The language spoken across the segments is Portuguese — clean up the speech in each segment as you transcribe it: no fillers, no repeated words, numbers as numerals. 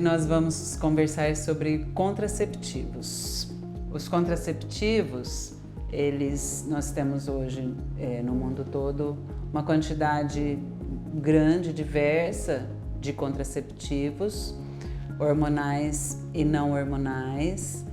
nós vamos conversar sobre contraceptivos. Os contraceptivos, nós temos hoje no mundo todo uma quantidade grande, diversa de contraceptivos, hormonais e não hormonais,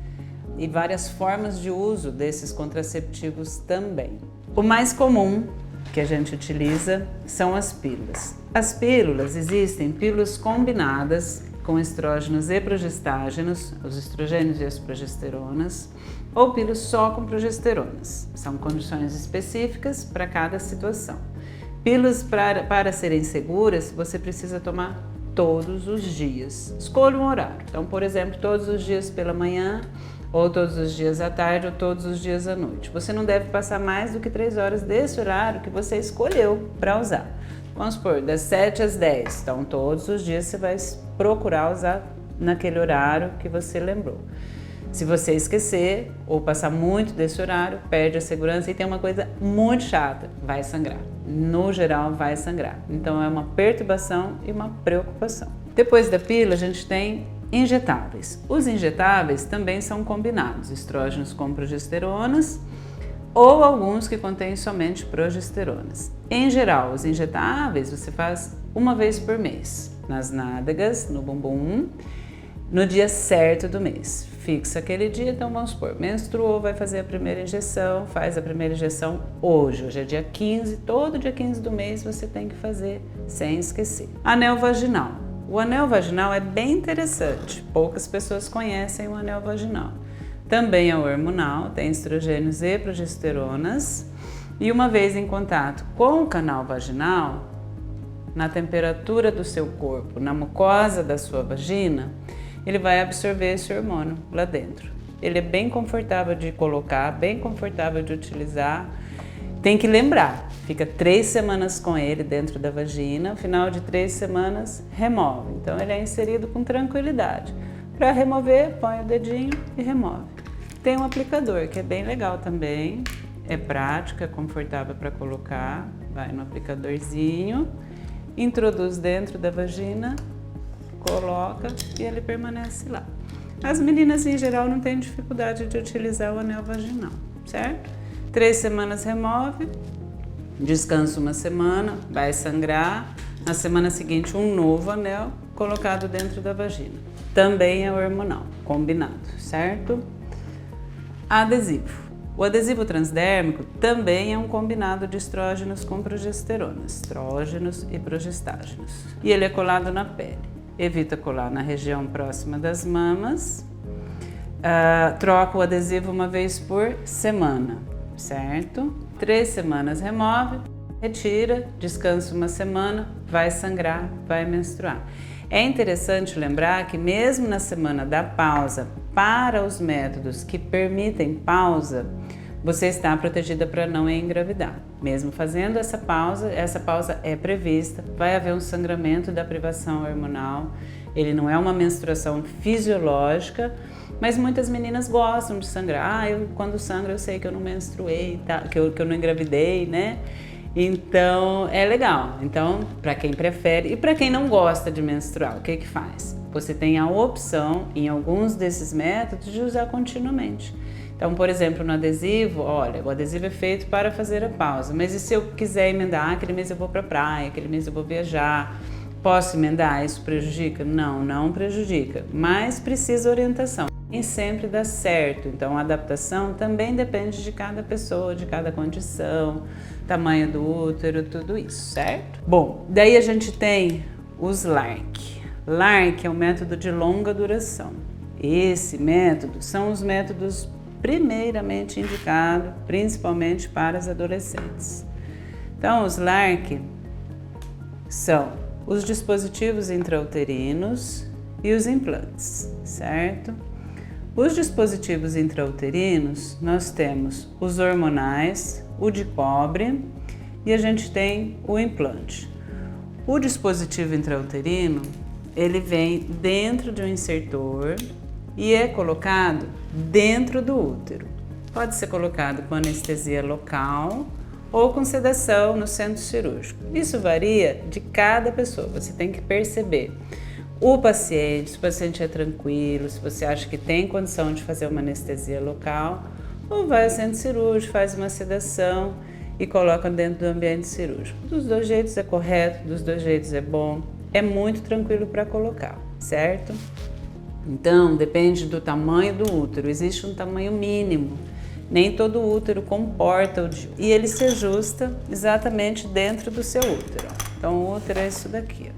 e várias formas de uso desses contraceptivos também. O mais comum que a gente utiliza são as pílulas. As pílulas, existem pílulas combinadas com estrógenos e progestágenos, os estrogênios e as progesteronas, ou pílulas só com progesteronas. São condições específicas para cada situação. Pílulas para serem seguras, você precisa tomar todos os dias. Escolha um horário. Então, por exemplo, todos os dias pela manhã, ou todos os dias à tarde, ou todos os dias à noite. Você não deve passar mais do que 3 horas desse horário que você escolheu para usar. Vamos supor, das 7 às 10. Então, todos os dias você vai procurar usar naquele horário que você lembrou. Se você esquecer ou passar muito desse horário, perde a segurança e tem uma coisa muito chata, vai sangrar. No geral, vai sangrar. Então, é uma perturbação e uma preocupação. Depois da pílula, a gente tem injetáveis. Os injetáveis também são combinados, estrógenos com progesteronas ou alguns que contêm somente progesteronas. Em geral, os injetáveis você faz uma vez por mês, nas nádegas, no bumbum, no dia certo do mês. Fixa aquele dia, então vamos supor, menstruou, vai fazer a primeira injeção, faz a primeira injeção hoje é dia 15, todo dia 15 do mês você tem que fazer sem esquecer. Anel vaginal. O anel vaginal é bem interessante, poucas pessoas conhecem o anel vaginal. Também é hormonal, tem estrogênios e progesteronas, e uma vez em contato com o canal vaginal, na temperatura do seu corpo, na mucosa da sua vagina, ele vai absorver esse hormônio lá dentro. Ele é bem confortável de colocar, bem confortável de utilizar. Tem que lembrar, fica 3 semanas com ele dentro da vagina, ao final de 3 semanas remove. Então ele é inserido com tranquilidade. Para remover, põe o dedinho e remove. Tem um aplicador que é bem legal também, é prático, é confortável para colocar. Vai no aplicadorzinho, introduz dentro da vagina, coloca e ele permanece lá. As meninas em geral não têm dificuldade de utilizar o anel vaginal, certo? 3 semanas remove, descansa uma semana, vai sangrar, na semana seguinte um novo anel colocado dentro da vagina. Também é hormonal, combinado, certo? Adesivo. O adesivo transdérmico também é um combinado de estrógenos com progesterona, estrógenos e progestágenos. E ele é colado na pele. Evita colar na região próxima das mamas. Troca o adesivo uma vez por semana, certo? 3 semanas remove, retira, descansa uma semana, vai sangrar, vai menstruar. É interessante lembrar que mesmo na semana da pausa, para os métodos que permitem pausa, você está protegida para não engravidar. Mesmo fazendo essa pausa é prevista, vai haver um sangramento da privação hormonal, ele não é uma menstruação fisiológica, mas muitas meninas gostam de sangrar. Quando sangra eu sei que eu não menstruei, tá? que eu não engravidei, né? Então é legal. Então, para quem prefere e para quem não gosta de menstruar, o que que faz? Você tem a opção, em alguns desses métodos, de usar continuamente. Então, por exemplo, no adesivo, olha, o adesivo é feito para fazer a pausa, mas e se eu quiser emendar, aquele mês eu vou para a praia, aquele mês eu vou viajar, posso emendar? Isso prejudica? Não, não prejudica, mas precisa orientação. Nem sempre dá certo, então a adaptação também depende de cada pessoa, de cada condição, tamanho do útero, tudo isso, certo? Bom, daí a gente tem os LARC. LARC é um método de longa duração. Esse método são os métodos primeiramente indicados, principalmente para as adolescentes. Então, os LARC são os dispositivos intrauterinos e os implantes, certo? Os dispositivos intrauterinos, nós temos os hormonais, o de cobre e a gente tem o implante. O dispositivo intrauterino, ele vem dentro de um insertor e é colocado dentro do útero. Pode ser colocado com anestesia local ou com sedação no centro cirúrgico. Isso varia de cada pessoa, você tem que perceber o paciente, se o paciente é tranquilo, se você acha que tem condição de fazer uma anestesia local, ou vai ao centro cirúrgico, faz uma sedação e coloca dentro do ambiente cirúrgico. Dos dois jeitos é correto, dos dois jeitos é bom, é muito tranquilo para colocar, certo? Então, depende do tamanho do útero, existe um tamanho mínimo. Nem todo útero comporta o DIU e ele se ajusta exatamente dentro do seu útero. Então, o útero é isso daqui.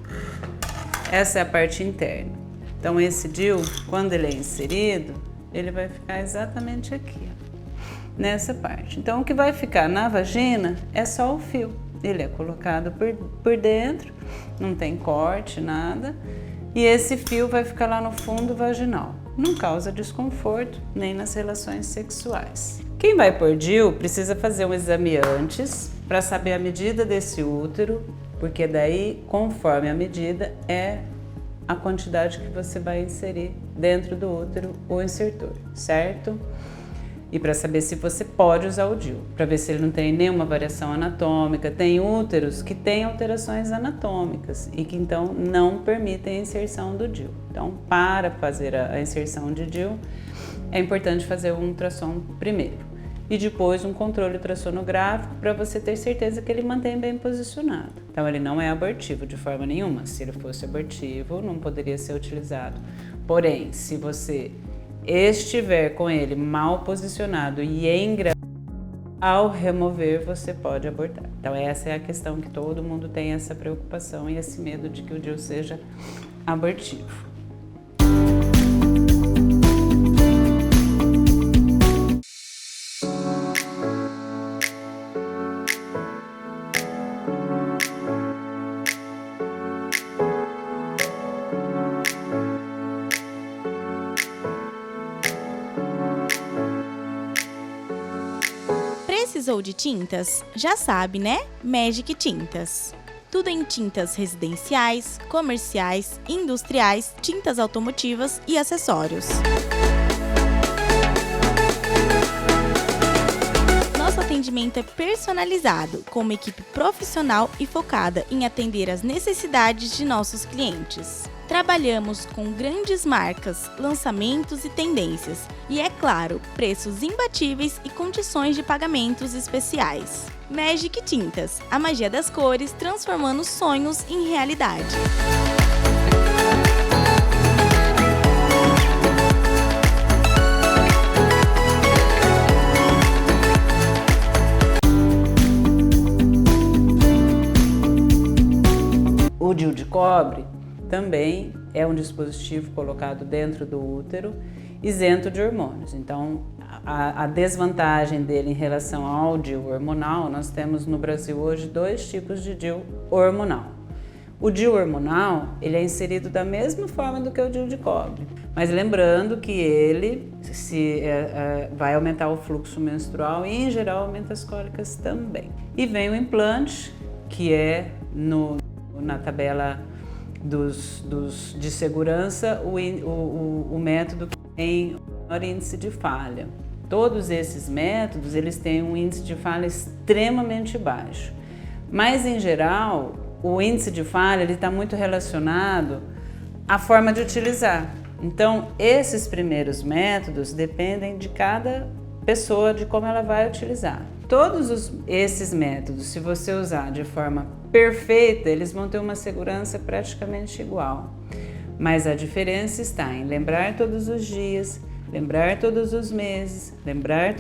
Essa é a parte interna. Então, esse DIU, quando ele é inserido, ele vai ficar exatamente aqui, nessa parte. Então, o que vai ficar na vagina é só o fio. Ele é colocado por dentro, não tem corte, nada. E esse fio vai ficar lá no fundo vaginal. Não causa desconforto nem nas relações sexuais. Quem vai pôr DIU precisa fazer um exame antes para saber a medida desse útero, porque daí, conforme a medida, é a quantidade que você vai inserir dentro do útero o insertor, certo? E para saber se você pode usar o DIU, para ver se ele não tem nenhuma variação anatômica. Tem úteros que têm alterações anatômicas e que então não permitem a inserção do DIU. Então, para fazer a inserção de DIU, é importante fazer um ultrassom primeiro e depois um controle ultrassonográfico para você ter certeza que ele mantém bem posicionado. Então, ele não é abortivo de forma nenhuma. Se ele fosse abortivo, não poderia ser utilizado. Porém, se você estiver com ele mal posicionado e engravidado, ao remover você pode abortar. Então essa é a questão que todo mundo tem, essa preocupação e esse medo de que o DIU seja abortivo. Precisou de tintas? Já sabe, né? Magic Tintas. Tudo em tintas residenciais, comerciais, industriais, tintas automotivas e acessórios. Nosso atendimento é personalizado, com uma equipe profissional e focada em atender às necessidades de nossos clientes. Trabalhamos com grandes marcas, lançamentos e tendências. E, é claro, preços imbatíveis e condições de pagamentos especiais. Magic Tintas, a magia das cores transformando sonhos em realidade. O DIU de cobre também é um dispositivo colocado dentro do útero, isento de hormônios. Então, a desvantagem dele em relação ao DIU hormonal, nós temos no Brasil hoje 2 tipos de DIU hormonal. O DIU hormonal, ele é inserido da mesma forma do que o DIU de cobre, mas lembrando que ele vai aumentar o fluxo menstrual e, em geral, aumenta as cólicas também. E vem o implante, que é na tabela de segurança, o método que tem o maior índice de falha. Todos esses métodos, eles têm um índice de falha extremamente baixo. Mas, em geral, o índice de falha está muito relacionado à forma de utilizar. Então, esses primeiros métodos dependem de cada pessoa, de como ela vai utilizar. Todos esses métodos, se você usar de forma perfeita, eles vão ter uma segurança praticamente igual. Mas a diferença está em lembrar todos os dias, lembrar todos os meses, lembrar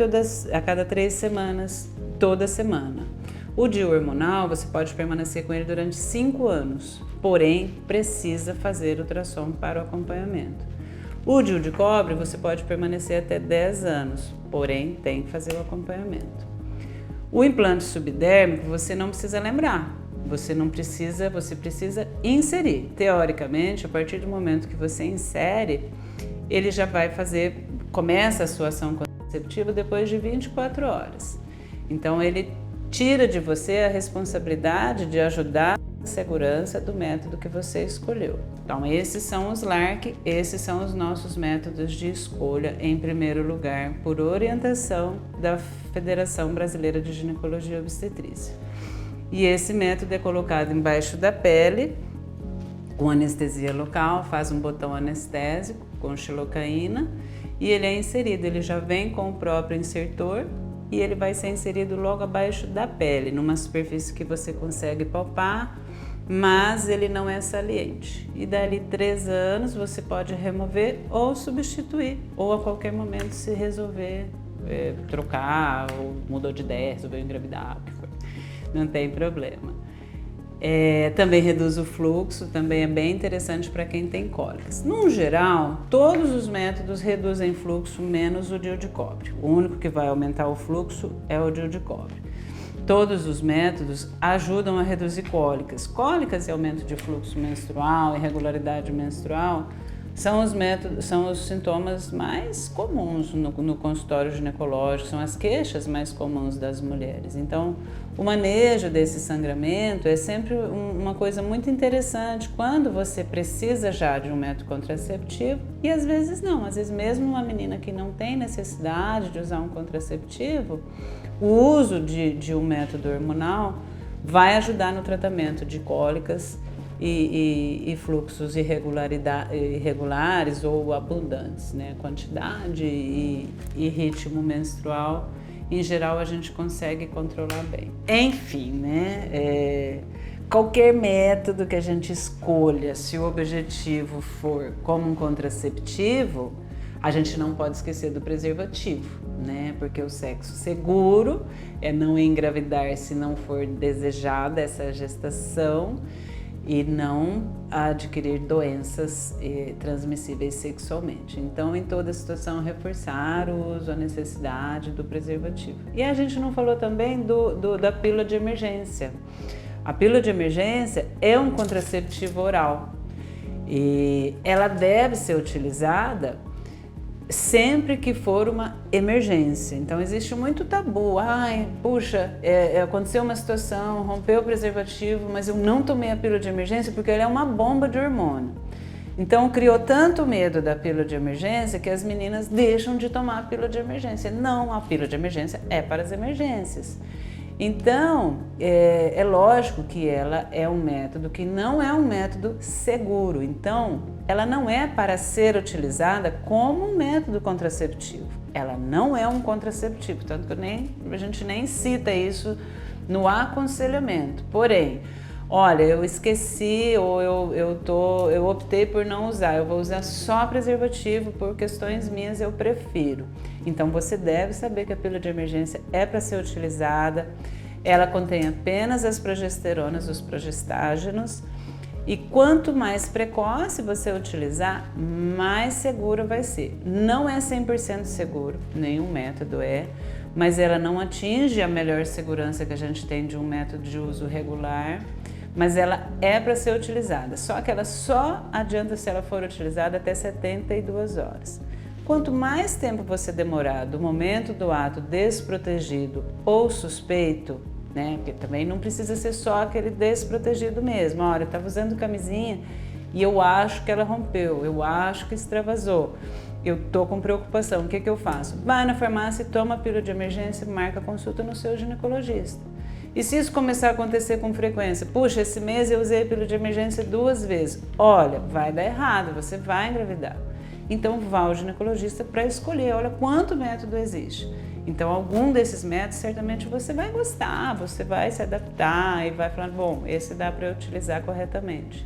a cada 3 semanas, toda semana. O DIU hormonal, você pode permanecer com ele durante 5 anos, porém precisa fazer ultrassom para o acompanhamento. O DIU de cobre, você pode permanecer até 10 anos, porém tem que fazer o acompanhamento. O implante subdérmico, você não precisa lembrar. Você precisa inserir. Teoricamente, a partir do momento que você insere, ele já vai começa a sua ação contraceptiva depois de 24 horas. Então, ele tira de você a responsabilidade de ajudar a segurança do método que você escolheu. Então, esses são os LARC, esses são os nossos métodos de escolha, em primeiro lugar, por orientação da Federação Brasileira de Ginecologia e Obstetrícia. E esse método é colocado embaixo da pele com anestesia local, faz um botão anestésico com xilocaína e ele é inserido, ele já vem com o próprio insertor e ele vai ser inserido logo abaixo da pele, numa superfície que você consegue palpar, mas ele não é saliente. E dali 3 anos você pode remover ou substituir, ou a qualquer momento se resolver trocar, ou mudou de ideia, resolveu engravidar, o que for. Não tem problema. Também reduz o fluxo, também é bem interessante para quem tem cólicas. No geral, todos os métodos reduzem fluxo, menos o DIU de cobre. O único que vai aumentar o fluxo é o DIU de cobre. Todos os métodos ajudam a reduzir cólicas. Cólicas e aumento de fluxo menstrual, irregularidade menstrual, são os sintomas mais comuns no consultório ginecológico, são as queixas mais comuns das mulheres. Então, o manejo desse sangramento é sempre uma coisa muito interessante quando você precisa já de um método contraceptivo e às vezes não. Às vezes mesmo uma menina que não tem necessidade de usar um contraceptivo, o uso de um método hormonal vai ajudar no tratamento de cólicas e fluxos irregulares ou abundantes, né? Quantidade e ritmo menstrual, em geral, a gente consegue controlar bem. Enfim, né? Qualquer método que a gente escolha, se o objetivo for como um contraceptivo, a gente não pode esquecer do preservativo, né? Porque o sexo seguro é não engravidar se não for desejada essa gestação e não adquirir doenças transmissíveis sexualmente. Então, em toda situação, reforçar o uso, a necessidade do preservativo. E a gente não falou também da pílula de emergência. A pílula de emergência é um contraceptivo oral e ela deve ser utilizada sempre que for uma emergência. Então existe muito tabu. Ai, puxa, aconteceu uma situação, rompeu o preservativo, mas eu não tomei a pílula de emergência porque ela é uma bomba de hormônio. Então criou tanto medo da pílula de emergência que as meninas deixam de tomar a pílula de emergência. Não, a pílula de emergência é para as emergências. Então, é lógico que ela é um método que não é um método seguro. Então, ela não é para ser utilizada como um método contraceptivo. Ela não é um contraceptivo, tanto que a gente nem cita isso no aconselhamento. Porém, olha, eu esqueci ou eu optei por não usar, eu vou usar só preservativo por questões minhas, eu prefiro. Então você deve saber que a pílula de emergência é para ser utilizada, ela contém apenas as progesteronas, os progestágenos, e quanto mais precoce você utilizar, mais seguro vai ser. Não é 100% seguro, nenhum método mas ela não atinge a melhor segurança que a gente tem de um método de uso regular, mas ela é para ser utilizada, só que ela só adianta se ela for utilizada até 72 horas. Quanto mais tempo você demorar do momento do ato desprotegido ou suspeito, né, porque também não precisa ser só aquele desprotegido mesmo, olha, eu estava usando camisinha e eu acho que ela rompeu, eu acho que extravasou, eu tô com preocupação, o que eu faço? Vai na farmácia, toma a pílula de emergência e marca consulta no seu ginecologista. E se isso começar a acontecer com frequência, puxa, esse mês eu usei a pílula de emergência 2 vezes, olha, vai dar errado, você vai engravidar. Então vá ao ginecologista para escolher, olha quanto método existe. Então algum desses métodos certamente você vai gostar, você vai se adaptar e vai falar, bom, esse dá para eu utilizar corretamente.